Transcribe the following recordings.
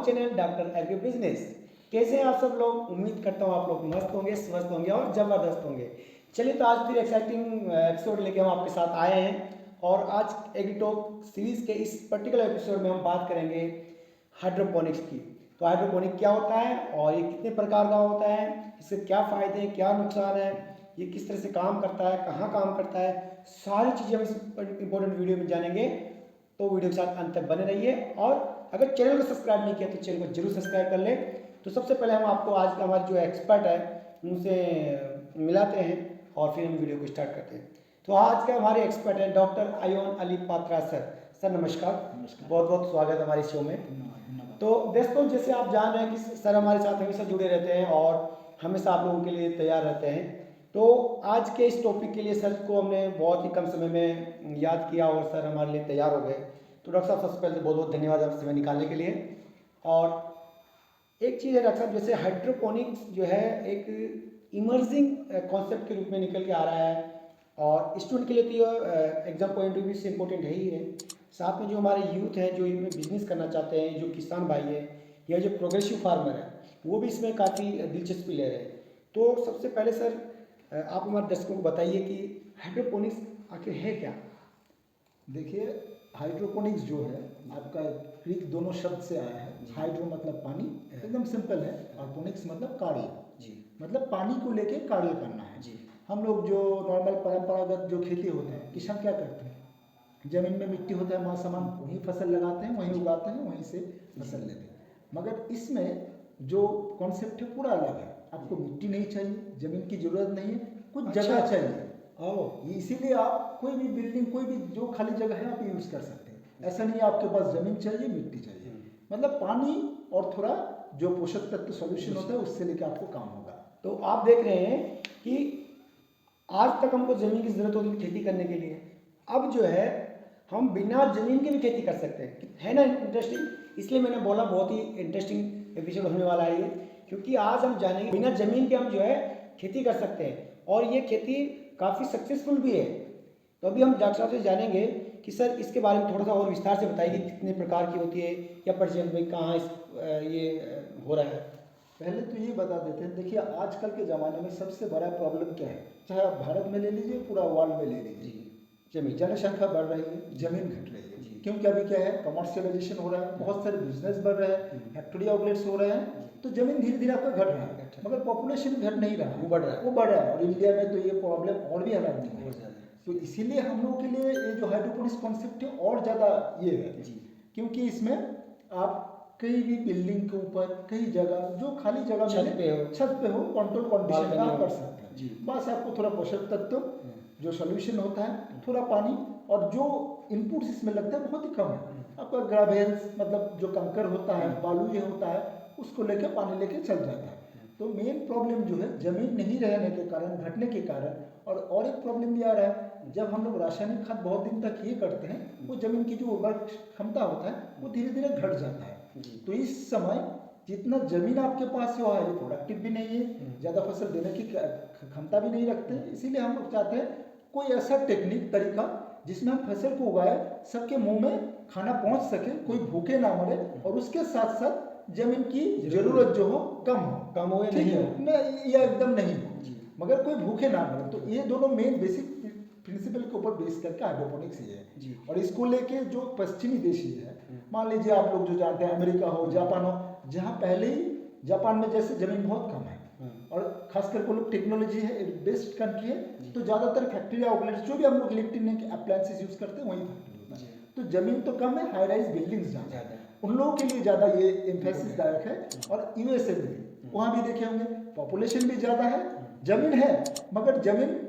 Channel doctor agri business. कैसे हैं आप सब लोग? उम्मीद करता हूँ आप लोग मस्त होंगे, स्वस्थ होंगे और ज़बरदस्त होंगे। चलिए, तो आज फिर एक्साइटिंग एपिसोड लेके हम आपके साथ आए हैं और आज एग्रीटॉक सीरीज़ के इस पर्टिकुलर एपिसोड में हम बात करेंगे हाइड्रोपोनिक्स की। तो हाइड्रोपोनिक क्या होता है और ये कितने प्रकार का होता है, इसके क्या फ़ायदे हैं, क्या नुकसान है, ये किस तरह से काम करता है, कहाँ काम करता है, सारी चीज़ें हम इस इंपॉर्टेंट वीडियो में जानेंगे। तो वीडियो के साथ अंत तक बने रहिए और अगर चैनल को सब्सक्राइब नहीं किया तो चैनल को जरूर सब्सक्राइब कर ले। तो सबसे पहले हम आपको आज का हमारे जो एक्सपर्ट है उनसे मिलाते हैं और फिर हम वीडियो को स्टार्ट करते हैं। तो आज के हमारे एक्सपर्ट हैं doctor ion Ali Patra sir. Sir नमस्कार, बहुत बहुत स्वागत है हमारे शो में। तो दोस्तों, जैसे आप जान रहे हैं कि सर हमारे साथ हमेशा जुड़े रहते हैं और हमेशा आप लोगों के लिए तैयार रहते हैं। तो आज के इस टॉपिक के लिए सर को हमने बहुत ही कम समय में याद किया और सर हमारे लिए तैयार हो गए। तो डॉक्टर साहब, सबसे पहले बहुत बहुत धन्यवाद आप समय निकालने के लिए। और एक चीज़ है डॉक्टर साहब, जैसे हाइड्रोपोनिक्स जो है एक इमर्जिंग कॉन्सेप्ट के रूप में निकल के आ रहा है और स्टूडेंट के लिए तो ये एग्जाम पॉइंट ऑफ व्यू से इम्पोर्टेंट है ही है। साथ में जो हमारे यूथ हैं जो इनमें बिजनेस करना चाहते हैं, जो किसान भाई हैं या जो प्रोग्रेसिव फार्मर है, वो भी इसमें काफ़ी दिलचस्पी ले रहे हैं। तो सबसे पहले सर आप हमारे दर्शकों को बताइए कि हाइड्रोपोनिक्स आखिर है क्या? देखिए, हाइड्रोपोनिक्स जो है आपका ग्रीक दोनों शब्द से आया है। हाइड्रो मतलब पानी, एकदम सिंपल है, और पोनिक्स मतलब कार्य जी, मतलब पानी को लेके कार्य करना है जी। हम लोग जो नॉर्मल परंपरागत जो खेती होते हैं, किसान क्या करते हैं, जमीन में मिट्टी होता है, माँ समान, वहीं फसल लगाते हैं, वहीं उगाते हैं, वहीं से फसल लेते हैं। मगर इसमें जो कॉन्सेप्ट है पूरा अलग है। आपको मिट्टी नहीं चाहिए, जमीन की जरूरत नहीं है, कुछ अच्छा। जगह चाहिए। ओह, इसीलिए आप कोई भी बिल्डिंग, कोई भी जो खाली जगह है आप यूज कर सकते हैं। ऐसा नहीं है आपके पास जमीन चाहिए, मिट्टी चाहिए, मतलब पानी और थोड़ा जो पोषक तत्व सॉल्यूशन होता है उससे लेके आपको काम होगा। तो आप देख रहे हैं कि आज तक हमको ज़मीन की ज़रूरत होती थी खेती करने के लिए, अब जो है हम बिना ज़मीन के भी खेती कर सकते हैं। है ना इंटरेस्टिंग? इसलिए मैंने बोला बहुत ही इंटरेस्टिंग एपिसोड होने वाला है ये, क्योंकि आज हम जानेंगे बिना ज़मीन के हम जो है खेती कर सकते हैं और ये खेती काफ़ी सक्सेसफुल भी है। तो अभी हम डॉक्टर साहब से जानेंगे कि सर इसके बारे में थोड़ा सा और विस्तार से बताइए कि कितने प्रकार की होती है या परसेंट में कहाँ ये हो रहा है। पहले तो ये बता देते हैं, देखिए आजकल के ज़माने में सबसे बड़ा प्रॉब्लम क्या है, चाहे आप भारत में ले लीजिए, पूरा वर्ल्ड में ले लीजिए, जमीन, जनसंख्या बढ़ रही है, जमीन घट रही है। क्योंकि अभी क्या है, कमर्शियलाइजेशन हो रहा है, बहुत सारे बिजनेस बढ़ रहे हैं, फैक्ट्री आउटलेट्स हो रहे हैं, तो जमीन धीरे धीरे आपका घट रहा है, मगर पॉपुलेशन घट नहीं रहा है, वो बढ़ रहा है। वो बढ़ रहा है। और इंडिया में तो ये प्रॉब्लम और भी अलार्मिंग है। तो इसीलिए हम लोगों के लिए ये जो हाइड्रोपोनिक्स कॉन्सेप्ट है और ज़्यादा ये है, क्योंकि इसमें आप कहीं भी बिल्डिंग के ऊपर, कई जगह जो खाली जगह छत पे हो, कंट्रोल कंडीशन में आप कर सकते जी। हैं। बस आपको थोड़ा पोषक तत्व जो सोल्यूशन होता है, थोड़ा पानी, और जो इनपुट्स इसमें लगता है बहुत ही कम है। आपका ग्रेवेल्स मतलब जो कंकर होता है, बालू ये होता है, उसको लेके पानी लेके चल जाता है। तो मेन प्रॉब्लम जो है जमीन नहीं रहने के कारण, घटने के कारण, और एक प्रॉब्लम भी आ रहा है, जब हम लोग रासायनिक खाद बहुत दिन तक ये करते हैं, वो जमीन की जो उर्वरक क्षमता होता है वो धीरे धीरे घट जाता है। तो इस समय जितना जमीन आपके पास है वो हाईली प्रोडक्टिव भी नहीं है, ज़्यादा फसल देने की क्षमता भी नहीं रखते। इसीलिए हम लोग चाहते हैं कोई ऐसा टेक्निक, तरीका जिसमें हम फसल को उगाए, सबके मुंह में खाना पहुंच सके, कोई भूखे ना मरे, और उसके साथ साथ जमीन की जरूरत जो हो कम हो, नहीं हो, या एकदम नहीं हो, मगर कोई भूखे ना मरे। तो ये दोनों मेन बेसिक प्रिंसिपल के ऊपर बेस करके हाइड्रोपोनिक्स ये है। और इसको लेके जो पश्चिमी देश ये है, मान लीजिए आप लोग जो जानते हैं, अमेरिका हो, जापान हो, जहाँ पहले ही जापान में जैसे जमीन बहुत कम है और खासकर को लोग टेक्नोलॉजी है, बेस्ट कंट्री है, तो ज़्यादातर फैक्ट्री आउटलेट्स जो भी हम लोग इलेक्ट्रॉनिक अप्लायंसेस यूज़ करते हैं वहीं फैक्ट्री होता है। तो जमीन तो कम है, हाई राइज बिल्डिंग्स ज़्यादा है, उन लोगों के लिए ज़्यादा ये एम्फेसिस दायक है। और यूएसए में वहाँ भी देखे होंगे, पॉपुलेशन भी ज़्यादा है, जमीन है, मगर जमीन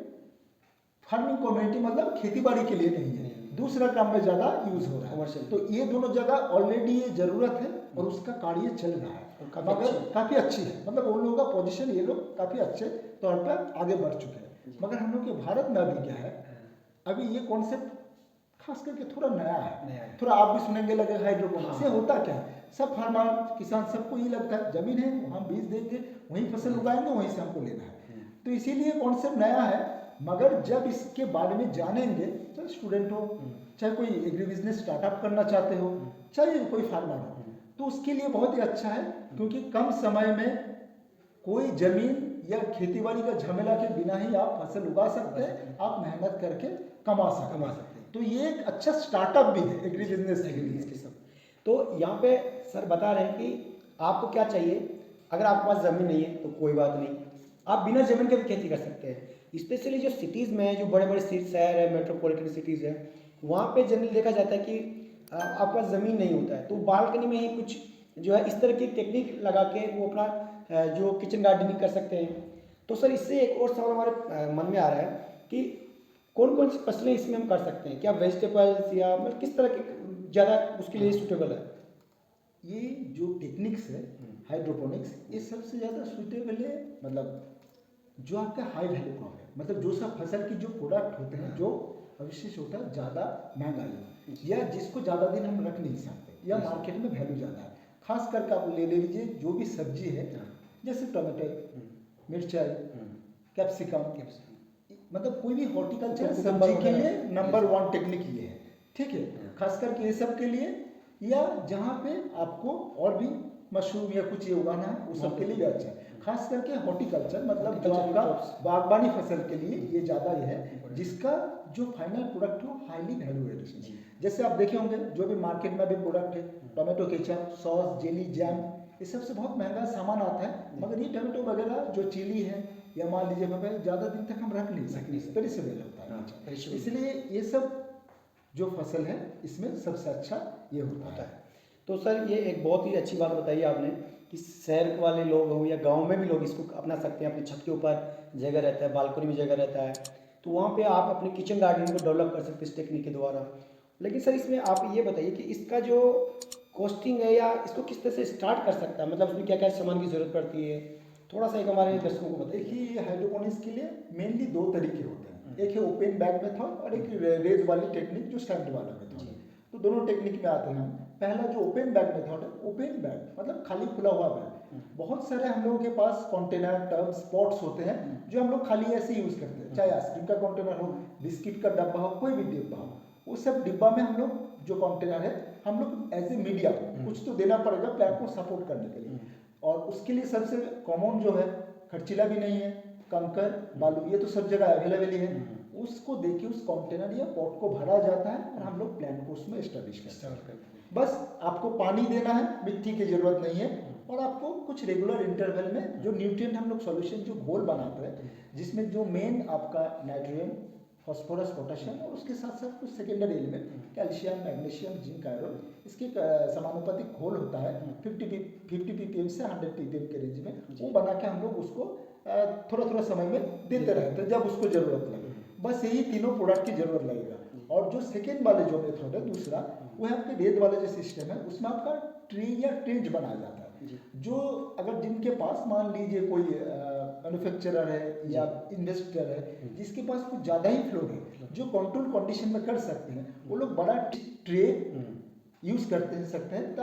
फार्मिंग कम्युनिटी मतलब खेती बाड़ी के लिए नहीं है, दूसरा काम में ज़्यादा यूज़ हो रहा है। तो ये दोनों जगह ऑलरेडी ये ज़रूरत है और उसका कार्य चल रहा है, मगर काफ़ी अच्छी है, मतलब उन लोगों का पोजीशन, ये लोग काफ़ी अच्छे तौर पर आगे बढ़ चुके हैं। मगर हम लोग के भारत में अभी क्या है, अभी ये कॉन्सेप्ट खास करके थोड़ा नया है। थोड़ा आप भी सुनेंगे लगे हाइड्रोपोनिक्स से होता क्या है, सब फार्मर किसान सबको ये लगता है जमीन है, हम बीज देंगे, वहीं फसल उगाएंगे, वहीं से हमको लेना है। तो इसीलिए कॉन्सेप्ट नया है, मगर जब इसके बारे में जानेंगे, चाहे स्टूडेंट हो, चाहे कोई एग्री बिजनेस स्टार्टअप करना चाहते हो, चाहे कोई फार्मर हो, तो उसके लिए बहुत ही अच्छा है, क्योंकि कम समय में कोई जमीन या खेतीबाड़ी का झमेला के बिना ही आप फसल उगा सकते हैं, आप मेहनत करके कमा सकते हैं। तो ये एक अच्छा स्टार्टअप भी है एग्री बिजनेस के लिए। इसके सब तो यहाँ पे सर बता रहे हैं कि आपको क्या चाहिए। अगर आपके पास ज़मीन नहीं है तो कोई बात नहीं, आप बिना ज़मीन के भी खेती कर सकते हैं। स्पेशली जो सिटीज़ में है, जो बड़े बड़े शहर है, मेट्रोपॉलिटन सिटीज़ है, वहाँ पे जनरली देखा जाता है कि आपके पास ज़मीन नहीं होता है तो बालकनी में ही कुछ जो है इस तरह की टेक्निक लगा के वो अपना जो किचन गार्डनिंग कर सकते हैं। तो सर इससे एक और सवाल हमारे मन में आ रहा है कि कौन कौन सी फसलें इसमें हम कर सकते हैं, क्या वेजिटेबल्स या मतलब किस तरह के ज़्यादा उसके लिए सूटेबल है? ये जो टेक्निक्स है हाइड्रोपोनिक्स, ये सबसे ज़्यादा सूटेबल है मतलब जो आपका हाई वैल्यू क्रॉप है, मतलब जो सब फसल की जो प्रोडक्ट होते हैं, जो अवशेष होता है ज़्यादा महंगा है या जिसको ज़्यादा दिन हम रख नहीं सकते या मार्केट में वैल्यू ज़्यादा है। खास करके आप ले लीजिए जो भी सब्जी है, जैसे टमाटर, मिर्चाई, कैप्सिकम, मतलब कोई भी हॉर्टिकल्चर सब्जी के लिए नंबर 1 टेक्निक ये है। ठीक है, खास करके ये सब के लिए, या जहाँ पे आपको और भी मशरूम या कुछ ये उगाना है वो सब के लिए भी अच्छा है। खास करके हॉर्टिकल्चर मतलब जो आपका बागबानी फसल के लिए ये ज़्यादा ये है, जिसका जो फाइनल प्रोडक्ट हो हाईली वैल्यू एडिशन। जैसे आप देखे होंगे जो भी मार्केट में अभी प्रोडक्ट है, tomato ketchup, sauce, jelly, jam, ये सबसे बहुत महंगा सामान आता है, मगर ये टोमेटो वगैरह जो चिली है या मान लीजिए ज़्यादा दिन तक हम रख नहीं सकते, पेरिसेबल होता है। इसलिए ये सब जो फसल है इसमें सबसे अच्छा ये होता है। तो सर ये एक बहुत ही अच्छी बात बताई आपने कि शहर वाले लोग हो या गांव में भी लोग इसको अपना सकते हैं। अपनी छत के ऊपर जगह रहता है, बालकनी में जगह रहता है, तो वहाँ पे आप अपने किचन गार्डन को डेवलप कर सकते हैं इस टेक्निक के द्वारा। लेकिन सर इसमें आप ये बताइए कि इसका जो कॉस्टिंग है या इसको किस तरह से स्टार्ट कर सकता है, मतलब उसमें क्या क्या सामान की ज़रूरत पड़ती है, थोड़ा सा एक हमारे दर्शकों को बताइए। देखिए, ये हाइड्रोपोनिक्स के लिए मेनली 2 तरीके होते हैं, एक है ओपन बैग मेथड और एक रेज वाली टेक्निक जो स्टैंड वाला मेथड है। तो दोनों टेक्निक में आते हैं हम। पहला जो ओपन बैग मेथड है, ओपन बैग मतलब खाली खुला हुआ बैग। बहुत सारे हम लोगों के पास कंटेनर, टब्स, पॉट्स होते हैं जो हम लोग खाली ऐसे यूज करते हैं, चाहे आइसक्रीम का कंटेनर हो, बिस्किट का डब्बा हो, कोई भी डिब्बा हो, वो सब डिब्बा में हम लोग जो कंटेनर है हम लोग एज ए मीडिया कुछ तो देना पड़ेगा प्लांट को सपोर्ट करने के लिए। और उसके लिए सबसे कॉमन जो है, खर्चीला भी नहीं है, कंकर, बालू, ये तो सब जगह अवेलेबल ही है। उसको देखिए उस कंटेनर या पॉट को भरा जाता है और हम लोग प्लांट को उसमें एस्टेब्लिश करते हैं। बस आपको पानी देना है, मिट्टी की जरूरत नहीं है, और आपको कुछ रेगुलर इंटरवल में जो न्यूट्रिएंट हम लोग सॉल्यूशन जो घोल बनाते हैं, जिसमें जो मेन आपका नाइट्रोजन, फास्फोरस, पोटेशियम और उसके साथ साथ कुछ secondary element calcium, magnesium, zinc, iron, इसके समानुपातिक घोल होता है 50 ppm से 100 ppm के रेंज में, वो बना के हम लोग उसको थोड़ा थोड़ा समय में देते रहते हैं जब उसको जरूरत लगे। बस यही तीनों प्रोडक्ट की जरूरत लगेगा। और जो सेकेंड वाले जो मेथड है दूसरा, वो है आपके रेत वाले जो सिस्टम है, उसमें आपका ट्री या ट्रेंच बनाया जाता है। जो अगर जिनके पास मान लीजिए कोई मैन्युफैक्चरर है या इन्वेस्टर है जिसके पास कुछ ज़्यादा ही फ्लो है, जो कंट्रोल कंडीशन में कर सकते हैं, वो लोग बड़ा ट्रे यूज़ करते सकते हैं।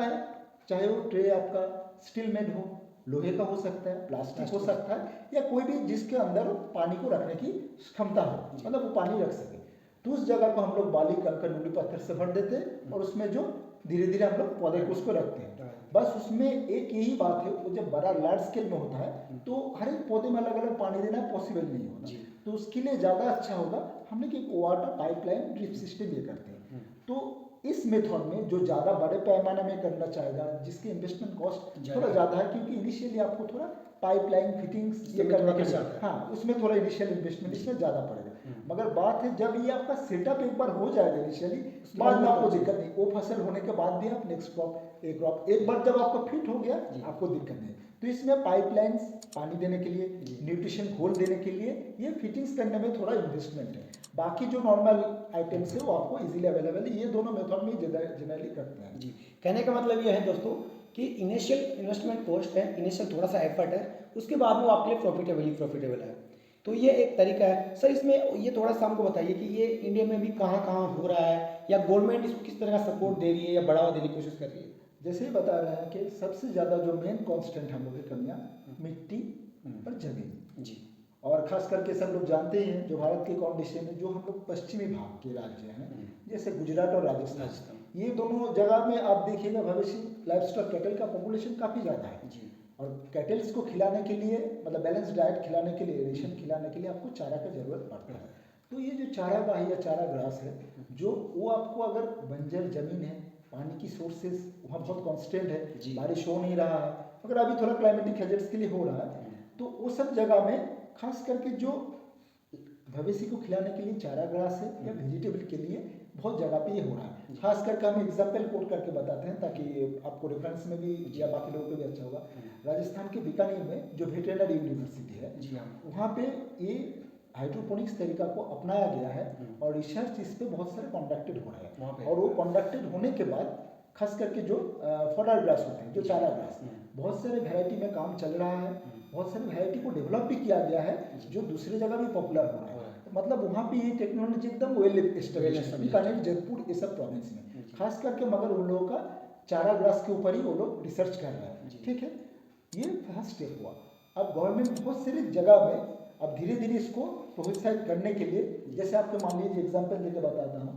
चाहे वो ट्रे आपका स्टील मेड हो, लोहे का हो सकता है, प्लास्टिक हो सकता है, या कोई भी जिसके अंदर पानी को रखने की क्षमता हो, मतलब वो पानी रख सके। तो उस जगह को हम लोग बाली, कंकर, नुड़ी पत्थर से भर देते हैं और उसमें जो धीरे धीरे हम लोग पौधे को उसको रखते हैं। बस उसमें एक यही बात है, वो जब बड़ा लार्ज स्केल में होता है तो हर एक पौधे में अलग अलग पानी देना पॉसिबल नहीं होता। तो उसके लिए ज़्यादा अच्छा होगा हम लोग एक वाटर पाइपलाइन ड्रिप सिस्टम ये करते हैं। तो इस मेथड में जो ज़्यादा बड़े पैमाने में करना चाहेगा, जिसकी इन्वेस्टमेंट कॉस्ट थोड़ा ज़्यादा है, क्योंकि इनिशियली आपको थोड़ा पाइपलाइन फिटिंग्स ये करने के लिए, हाँ, उसमें थोड़ा इनिशियल इन्वेस्टमेंट इसमें ज़्यादा पड़ेगा। मगर बात है जब ये आपका सेटअप एक बार हो जाएगा इनिशियली, बाद में आपको दिक्कत नहीं, वो फसल होने के बाद भी आप नेक्स्ट क्रॉप एक बार जब आपको फिट हो गया आपको दिक्कत नहीं। तो इसमें पाइपलाइंस पानी देने के लिए, न्यूट्रिशन घोल देने के लिए, ये फिटिंग्स करने में थोड़ा इन्वेस्टमेंट है। बाकी जो नॉर्मल आइटम्स है वो आपको इजीली अवेलेबल है। ये दोनों मेथड में जनरली करते हैं। जी, कहने का मतलब ये है दोस्तों कि इनिशियल इन्वेस्टमेंट कॉस्ट है, इनिशियल थोड़ा सा एफर्ट है, उसके बाद वो आपके लिए प्रॉफिटेबल है। तो ये एक तरीका है। सर इसमें ये थोड़ा सा हमको बताइए कि ये इंडिया में भी कहाँ कहाँ हो रहा है, या गवर्नमेंट इसको किस तरह का सपोर्ट दे रही है या बढ़ावा देने की कोशिश कर रही है? जैसे ही बता रहे हैं कि सबसे ज़्यादा जो मेन कॉन्स्टेंट हम लोग की कमियाँ मिट्टी और जमीन जी। और खास करके सब लोग जानते हैं जो भारत के कंडीशन में जो हम लोग पश्चिमी भाग के राज्य हैं, जैसे गुजरात और राजस्थान, ये दोनों जगह में आप देखिएगा भविष्य लाइफ स्टॉक कैटल का पॉपुलेशन काफ़ी ज़्यादा है जी। और कैटल्स को खिलाने के लिए मतलब बैलेंस डाइट खिलाने के लिए रेशन खिलाने के लिए आपको चारा का जरूरत पड़ता है। तो ये जो चारागाह या चारा ग्रास है जो वो आपको अगर बंजर जमीन है, पानी की सोर्सेज वहाँ बहुत कॉन्स्टेंट है, बारिश हो नहीं रहा है, अगर अभी थोड़ा क्लाइमेटिक हैजर्ड्स के लिए हो रहा है, तो वो सब जगह में खास करके जो भविष्य को खिलाने के लिए चारा ग्रास है या वेजिटेबल के लिए बहुत जगह पे ये हो रहा है। खास करके हम एग्जाम्पल कोट करके बताते हैं ताकि आपको रेफरेंस में भी या बाकी लोगों को भी अच्छा होगा। राजस्थान के बीकानेर में जो वेटरनरी यूनिवर्सिटी है जी हाँ, वहाँ पे ये हाइड्रोपोनिक्स तरीका को अपनाया गया है और रिसर्च इस पे बहुत सारे कंडक्टेड हो रहे हैं और वो कंडक्टेड होने के बाद खास करके जो फॉडर ग्रास होते हैं, जो चारा ग्रास, बहुत सारे वैरायटी में काम चल रहा है, बहुत सारी वैरायटी को डेवलप भी किया गया है जो दूसरी जगह भी पॉपुलर हो रहा है। मतलब वहाँ पे ये टेक्नोलॉजी एकदम वेल एस्टेब्लिश्ड है बीकानेर, जयपुर, ये सब प्रोविंस में खास करके, मगर उन लोगों का चारा ग्रास के ऊपर ही वो लोग रिसर्च कर रहे हैं। ठीक है, ये फर्स्ट स्टेप हुआ। अब गवर्नमेंट बहुत सारी जगह में अब धीरे धीरे इसको प्रोत्साहित करने के लिए, जैसे आपको मान लीजिए एग्जाम्पल देकर बताता हूँ,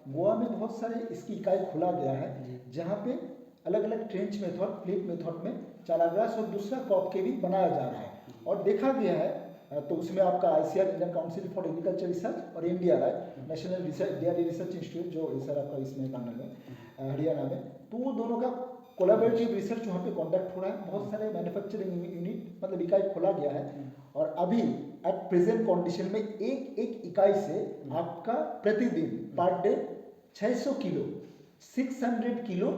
गोवा में बहुत सारे इसकी इकाई खुला गया है जहाँ पे अलग अलग ट्रेंच मेथड, फ्लिप मेथड में चाराग्रास और दूसरा क्रॉप के भी बनाया जा रहा है और देखा गया है। तो उसमें आपका ICAR, Indian council for agriculture research, और NDRI, national research dairy research institute, जो सर आपका इसमें कर्नल में हरियाणा में, तो वो दोनों का कोलैबोरेटिव रिसर्च वहाँ पे कंडक्ट हो रहा है। बहुत सारे मैन्युफैक्चरिंग यूनिट मतलब इकाई खोला गया है और अभी एट प्रेजेंट कंडीशन में एक एक इकाई से आपका प्रतिदिन per day 600 kilo 600 kilo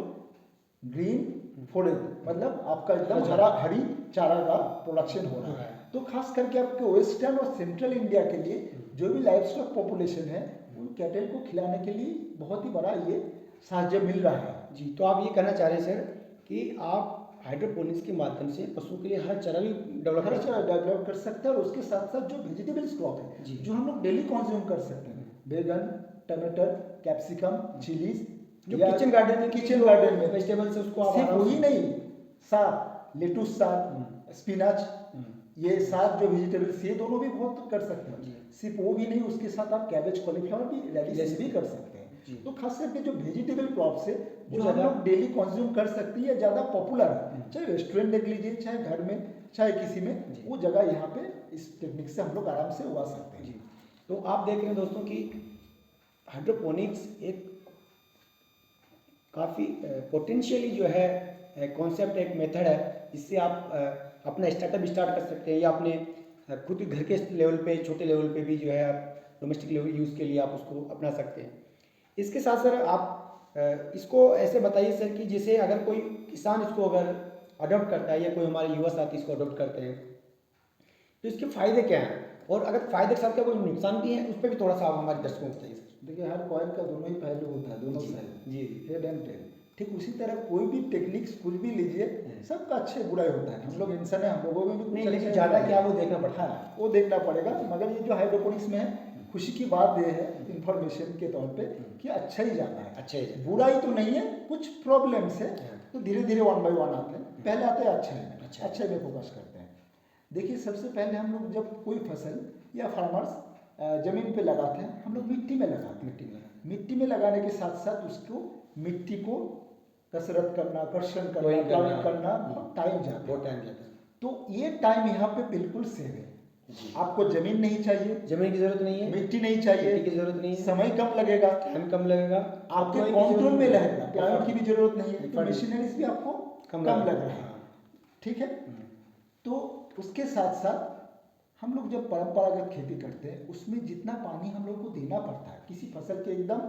green forage, मतलब आपका एकदम हरी चारा का प्रोडक्शन हो रहा है। तो खास करके आपके वेस्टर्न और सेंट्रल इंडिया के लिए जो भी लाइफ स्टॉक पॉपुलेशन है उन कैटल को खिलाने के लिए बहुत ही बड़ा ये साहाय्य मिल रहा है। जी, तो आप ये कहना चाह रहे हैं सर कि आप हाइड्रोपोनिक्स के माध्यम से पशु के लिए हर चारा भी डेवलप कर सकते हैं और उसके साथ साथ जो वेजिटेबल्स क्रॉप है जो हम लोग डेली कंज्यूम कर सकते हैं, बैगन, टमाटर, कैप्सिकम, चिलीज, जो किचन गार्डन में वेजिटेबल्स है उसको आप सिर्फ वही नहीं, साग, लेटुस साग, स्पिनच, ये साग जो वेजिटेबल्स ये दोनों भी बहुत कर सकते हैं। सिर्फ वो भी नहीं, उसके साथ आप कैबेज, कॉलीफ्लावर भी, रेडिश भी कर सकते हैं। तो खास करके जो वेजिटेबल क्रॉप्स है जो हम लोग डेली कंज्यूम कर सकते हैं या ज़्यादा पॉपुलर है, चाहे रेस्टोरेंट देख लीजिए, चाहे घर में, चाहे किसी में, वो जगह यहाँ पे इस टेक्निक से हम लोग आराम से उगा सकते हैं। तो आप देख रहे हैं दोस्तों कि हाइड्रोपोनिक्स एक काफ़ी पोटेंशियली जो है कॉन्सेप्ट, एक मेथड है जिससे आप अपना स्टार्टअप स्टार्ट कर सकते हैं या अपने खुद घर के लेवल पे, छोटे लेवल पे भी जो है आप डोमेस्टिक लेवल यूज़ के लिए आप उसको अपना सकते हैं। इसके साथ सर आप इसको ऐसे बताइए सर कि जैसे अगर कोई किसान इसको अगर अडॉप्ट करता है या कोई हमारे युवा साथी इसको अडॉप्ट करते हैं तो इसके फ़ायदे क्या हैं, और अगर फ़ायदे के साथ क्या कोई नुकसान भी है, उस पर भी थोड़ा सा आप हमारे दर्शकों को बताइए सर। देखिए, हर कॉइन का दोनों ही पहलू होता है, दोनों साइड, जी, हेड एंड टेल। ठीक उसी तरह कोई भी टेक्निक्स कुछ भी लीजिए, सबका अच्छे बुराई होता है। हम लोग इंसान है, हम लोगों में भी नहीं, लेकिन ज़्यादा क्या वो देखना पड़ता है, वो देखना पड़ेगा। मगर ये जो हाइड्रोपोनिक्स में है, खुशी की बात ये है इंफॉर्मेशन के तौर पे कि अच्छा ही जाता है, अच्छा ही जाता बुराई तो नहीं है। कुछ प्रॉब्लम्स है तो धीरे धीरे 1 बाय 1 आते हैं। पहले आते हैं अच्छे में फोकस करते हैं। देखिए, सबसे पहले हम लोग जब कोई फसल या फार्मर्स ज़मीन पे लगाते हैं, हम लोग मिट्टी में लगाते हैं। मिट्टी में लगाने के साथ साथ उसको मिट्टी को कसरत करना, कर्षण करना, प्लानिंग करना बहुत टाइम जाता है। तो ये टाइम यहाँ पे बिल्कुल सेव है। आपको जमीन नहीं चाहिए, जमीन की जरूरत नहीं है, मिट्टी नहीं चाहिए, मिट्टी की जरूरत नहीं है, समय कम लगेगा, टाइम कम लगेगा, आपके कंट्रोल में रहेगा, प्लानिंग की भी जरूरत नहीं है, तो मशीनरीज भी आपको कम लग रहा है। ठीक है, तो उसके साथ साथ हम लोग जब परंपरागत खेती करते हैं उसमें जितना पानी हम लोग को देना पड़ता है किसी फसल के एकदम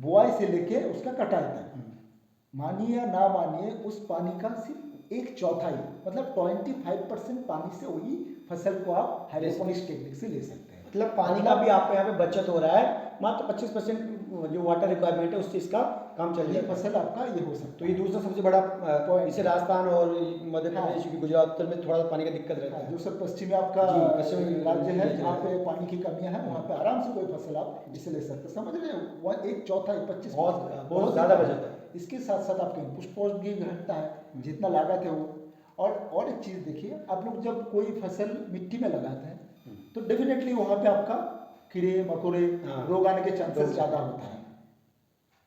बुआई से लेके उसका कटाई तक, मानिए या ना मानिए, उस पानी का सिर्फ 1/4 मतलब 25% पानी से वही फसल को आप हाइड्रोपोनिक्स टेक्निक से ले सकते हैं। मतलब पानी का भी आपको यहाँ पे बचत हो रहा है, मात्र 25% जो वाटर रिक्वायरमेंट है उससे इसका काम चल रहा है, फसल आपका ये हो सकता है। तो ये दूसरा सबसे बड़ा पॉइंट, जैसे राजस्थान और मध्य प्रदेश की गुजरात में थोड़ा सा पानी का दिक्कत रहता है। जो सब पश्चिमी आपका राज्य है जहाँ पे पानी की कमियां है, वहाँ पे आराम से कोई फसल आप इसे ले सकते हैं। समझ रहे हैं, 1/4 25 बहुत ज़्यादा बचत है। इसके साथ साथ आपके इनपुट कॉस्ट भी घटता है, जितना लागत है वो। और एक चीज़ देखिए, आप लोग जब कोई फसल मिट्टी में लगाते हैं तो डेफिनेटली वहाँ पे आपका कीड़े मकोड़े रोग आने के चांसेस ज़्यादा होता है।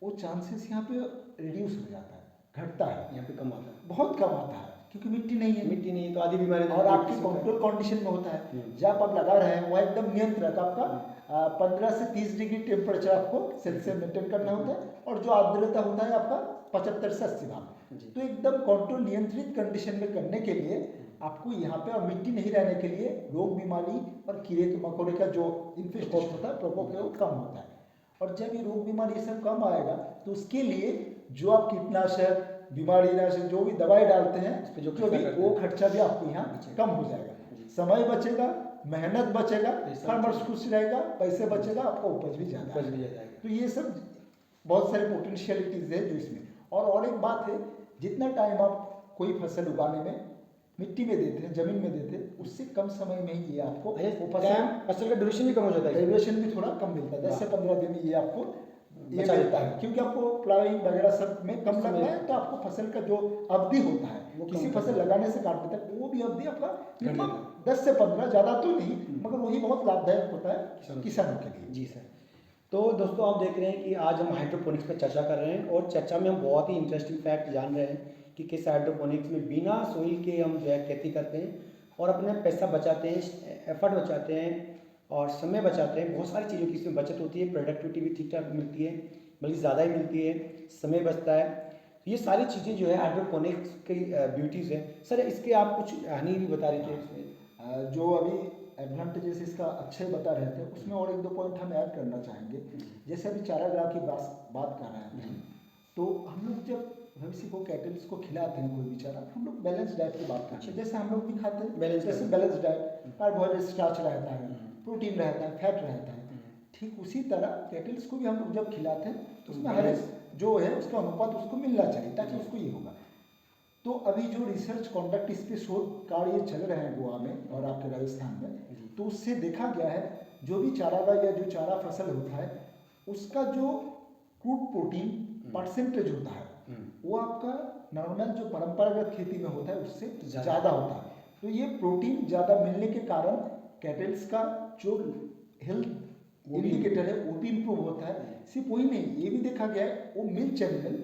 वो चांसेस यहाँ पे रिड्यूस हो जाता है, घटता है, यहाँ पे कम आता है, बहुत कम आता है, क्योंकि मिट्टी नहीं है। मिट्टी नहीं है तो आधी बीमारी और आपकी कंट्रोल कंडीशन में होता है, जब आप लगा रहे हैं वो एकदम नियंत्रित आपका 15 से 30 डिग्री टेम्परेचर आपको सेल्सियस मेंटेन करना होता है, और जो आर्द्रता होता है आपका 75 से 80 भाग। तो एकदम कंट्रोल नियंत्रित कंडीशन में करने के लिए आपको यहाँ पे, और मिट्टी नहीं रहने के लिए रोग बीमारी और कीड़े मकोड़े का जो इन्फेस्टेशन होता है, प्रकोप है, वो कम होता है। और जब ये रोग बीमारी ये सब कम आएगा तो उसके लिए जो आप कीटनाशक, बीमारी नाशक, जो भी दवाई डालते हैं, जो भी वो खर्चा भी आपको यहाँ कम हो जाएगा, समय बचेगा, मेहनत बचेगा, फार्मर्स खुश रहेगा, पैसे बचेगा, आपका उपज भी ज़्यादा जाएगा। तो ये सब बहुत सारे पोटेंशियलिटीज है जो इसमें। और एक बात है, जितना टाइम आप कोई फसल उगाने में मिट्टी में देते हैं, जमीन में देते हैं, उससे कम समय में ही ये आपको फसल का ड्यूरेशन भी कम हो जाता है, ड्यूरेशन भी थोड़ा कम मिलता है, 10 से 15 दिन ये आपको ये मिलता है, क्योंकि आपको प्लाविंग वगैरह सब में कम लगता है। तो आपको फसल का जो अवधि होता है, वो किसी फसल लगाने से काटने तक, वो भी अवधि आपका मिनिमम 10 से 15, ज़्यादा तो नहीं, मगर वही बहुत लाभदायक होता है किसानों के लिए। जी सर। तो दोस्तों आप देख रहे हैं कि आज हम हाइड्रोपोनिक्स पर चर्चा कर रहे हैं, और चर्चा में हम बहुत ही इंटरेस्टिंग फैक्ट जान रहे हैं कि किस हाइड्रोपोनिक्स में बिना सोइल के हम जो है खेती करते हैं और अपना पैसा बचाते हैं, एफर्ट बचाते हैं और समय बचाते हैं। बहुत सारी चीज़ों की इसमें बचत होती है, प्रोडक्टिविटी भी ठीक ठाक मिलती है, बल्कि ज़्यादा ही मिलती है, समय बचता है। ये सारी चीज़ें जो है हाइड्रोपोनिक्स की ब्यूटीज़ है। सर इसके आप कुछ हानि भी बता रहे थे इसमें, जो अभी एडवांटेजेस इसका अच्छे बता रहे थे, उसमें और एक दो पॉइंट हम ऐड करना चाहेंगे। जैसे अभी चारागाह की बात कर रहे हैं, तो हम लोग जब भविष्य को कैटल्स को खिलाते हैं कोई भी चारा, हम लोग बैलेंस डाइट की बात करते हैं, जैसे हम लोग भी खाते हैं, जैसे बैलेंस डाइट, कार्बोहाइड्रेट, स्टार्च रहता है, प्रोटीन रहता है, फैट रहता है, ठीक उसी तरह कैटल्स को भी हम लोग जब खिलाते हैं तो उसमें हर जो है उसका अनुपात उसको मिलना चाहिए, ताकि उसको ये होगा। तो अभी जो रिसर्च कॉन्डक्ट इस पे शोध कार्य चल रहे हैं गोवा में और आपके राजस्थान में, तो उससे देखा गया है जो भी चारागाह या जो चारा फसल होता है, उसका जो क्रूड प्रोटीन परसेंटेज होता है, वो आपका नॉर्मल जो परंपरागत खेती में होता है उससे ज़्यादा होता है। तो ये प्रोटीन ज़्यादा मिलने के कारण कैटल्स का जो हेल्थ इंडिकेटर है वो भी इम्प्रूव होता है। सिर्फ वही नहीं, ये भी देखा गया है वो मिल्क एनिमल,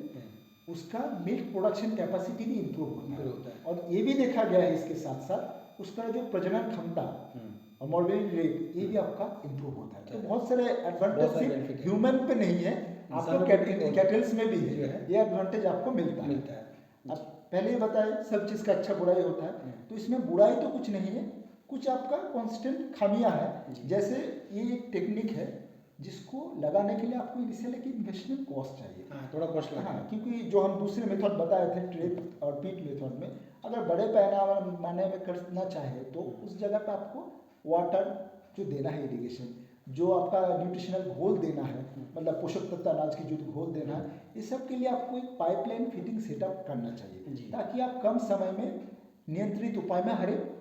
उसका मिल्क प्रोडक्शन कैपेसिटी भी इम्प्रूव होता है। और ये भी देखा गया है इसके साथ साथ उसका जो प्रजनन क्षमता और मॉर्टेलिटी रेट, ये भी आपका इम्प्रूव होता है। तो बहुत सारे एडवांटेज ह्यूमन पे नहीं है, आपको कैटल्स में भी है, ये एडवांटेज आपको मिलता है। अब पहले ही बताए सब चीज़ का अच्छा बुराई होता है, तो इसमें बुराई तो कुछ नहीं है, कुछ आपका कॉन्स्टेंट खामियां है। जैसे ये एक टेक्निक है जिसको लगाने के लिए आपको इनिशियल एक इन्वेस्टमेंट कॉस्ट चाहिए, थोड़ा कॉस्ट लगता है, क्योंकि जो हम दूसरे मेथड बताए थे ट्रेप और पीट मेथड में, अगर बड़े पैमाने में करना चाहे तो उस जगह पे आपको वाटर जो देना है, इरिगेशन, जो आपका न्यूट्रिशनल घोल देना है, मतलब पोषक तत्व अनाज की जो घोल देना है, इस सब के लिए आपको एक पाइपलाइन फिटिंग सेटअप करना चाहिए, ताकि आप कम समय में नियंत्रित उपाय में हर एक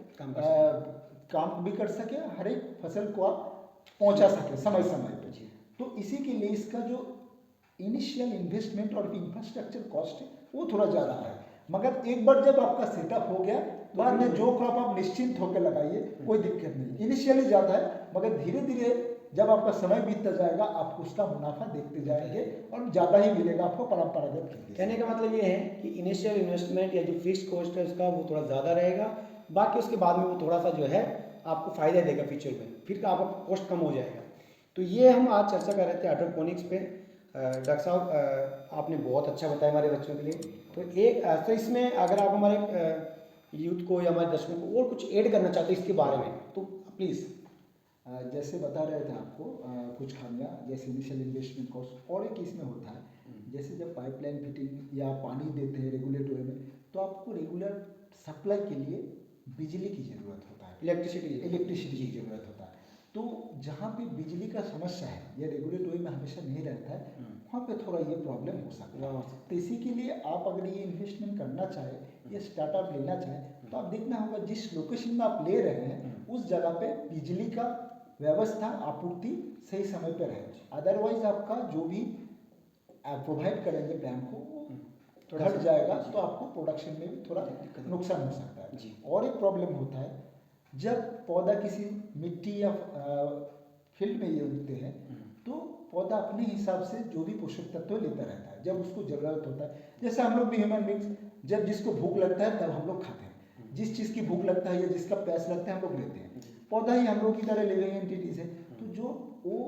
काम भी कर सके, हर एक फसल को आप पहुंचा सके समय समय पर। तो इसी के लिए इसका जो इनिशियल इन्वेस्टमेंट और इंफ्रास्ट्रक्चर कॉस्ट है वो थोड़ा ज़्यादा है, मगर एक बार जब आपका सेटअप हो गया, बाद में जो क्रॉप आप निश्चिंत होकर लगाइए, कोई दिक्कत नहीं। इनिशियली ज़्यादा है, मगर धीरे धीरे जब आपका समय बीतता जाएगा आप उसका मुनाफा देखते जाएंगे और ज़्यादा ही मिलेगा आपको परंपरागत खेती। कहने का मतलब ये है कि इनिशियल इन्वेस्टमेंट या जो फिक्स्ड कॉस्ट है उसका वो थोड़ा ज़्यादा रहेगा, बाकी उसके बाद में वो थोड़ा सा जो है आपको फ़ायदा देगा फ्यूचर में, फिर आपका कॉस्ट कम हो जाएगा। तो ये हम आज चर्चा कर रहे थे हाइड्रोपोनिक्स पे। डॉक्टर साहब आपने बहुत अच्छा बताया हमारे बच्चों के लिए। तो एक तो इसमें अगर आप हमारे यूथ को या हमारे दर्शकों को और कुछ ऐड करना चाहते हैं इसके बारे में तो प्लीज़। जैसे बता रहे थे आपको कुछ खामियां, जैसे इनिशियल इन्वेस्टमेंट कॉस्ट, और एक इसमें होता है जैसे जब पाइपलाइन फिटिंग या पानी देते हैं रेगुलेटर में, तो आपको रेगुलर सप्लाई के लिए बिजली की ज़रूरत होता है, इलेक्ट्रिसिटी की ज़रूरत होता है। तो जहाँ पे बिजली का समस्या है या रेगुलेटरी में हमेशा नहीं रहता है, वहाँ पे थोड़ा ये प्रॉब्लम हो सकता है। तो इसी के लिए आप अगर ये इन्वेस्टमेंट करना चाहे या स्टार्टअप लेना चाहे, तो आप देखना होगा जिस लोकेशन में आप ले रहे हैं उस जगह पे बिजली का व्यवस्था आपूर्ति सही समय पर रहे, अदरवाइज आपका जो भी प्रोवाइड करेंगे बैंक को वो घट जाएगा, तो आपको प्रोडक्शन में भी थोड़ा नुकसान हो सकता है। और एक प्रॉब्लम होता है जब पौधा किसी मिट्टी या फील्ड में ये उगते हैं, तो पौधा अपने हिसाब से जो भी पोषक तत्व लेता रहता है जब उसको जरूरत होता है। जैसे हम लोग भी ह्यूमन बींग्स, जब जिसको भूख लगता है तब हम लोग खाते हैं, जिस चीज़ की भूख लगता है या जिसका प्यास लगता है हम लोग लेते हैं। पौधा ही हम लोग की तरह लिविंग एंटिटीज है। तो जो वो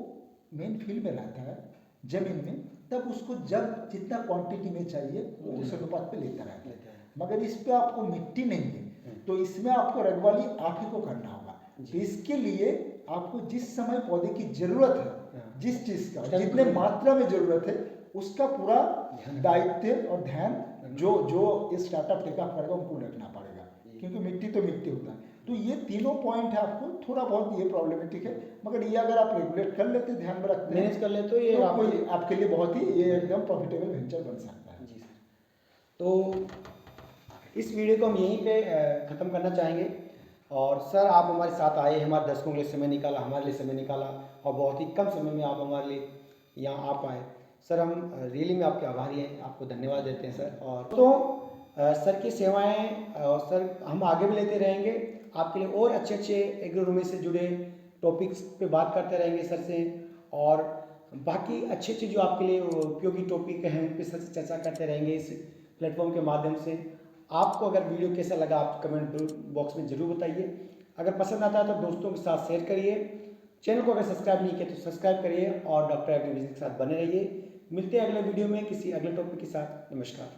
मेन फील्ड में रहता है जमीन में, तब उसको जब जितना क्वांटिटी में चाहिए वो उस अनुपात पे लेता रहता है। मगर इस पे आपको मिट्टी नहीं है तो इसमें आपको रखवाली आप ही को करना होगा। तो इसके लिए आपको जिस समय पौधे की जरूरत है, जिस चीज का जितने मात्रा में जरूरत है उसका पूरा दायित्व और ध्यान जो जो इस स्टार्टअप टेकअप करेगा उनको रखना पड़ेगा, क्योंकि मिट्टी तो मिट्टी होता है। तो ये तीनों पॉइंट है, आपको थोड़ा बहुत ये प्रॉब्लमेटिक है, मगर ये अगर आप रेगुलेट कर लेते, ध्यान में रखते मैनेज कर ले तो ये आपके लिए बहुत ही ये एकदम प्रॉफिटेबल वेंचर बन सकता है। जी सर, तो इस वीडियो को हम यहीं पे ख़त्म करना चाहेंगे। और सर आप हमारे साथ आए, हमारे दर्शकों के लिए समय निकाला, हमारे लिए समय निकाला और बहुत ही कम समय में आप हमारे लिए यहाँ आ पाए। सर हम रियली में आपके आभारी हैं, आपको धन्यवाद देते हैं सर। और तो सर की सेवाएं सर हम आगे भी लेते रहेंगे आपके लिए, और अच्छे अच्छे एग्रोनॉमी से जुड़े टॉपिक्स पे बात करते रहेंगे सर से, और बाकी अच्छे अच्छे जो आपके लिए उपयोगी टॉपिक हैं उन पर सर से चर्चा करते रहेंगे इस प्लेटफॉर्म के माध्यम से। आपको अगर वीडियो कैसा लगा आप कमेंट बॉक्स में ज़रूर बताइए। अगर पसंद आता है तो दोस्तों के साथ शेयर करिए। चैनल को अगर सब्सक्राइब नहीं किया तो सब्सक्राइब करिए और डॉक्टर एग्रीबिजनेस के साथ बने रहिए। मिलते हैं अगले वीडियो में किसी अगले टॉपिक के साथ। नमस्कार।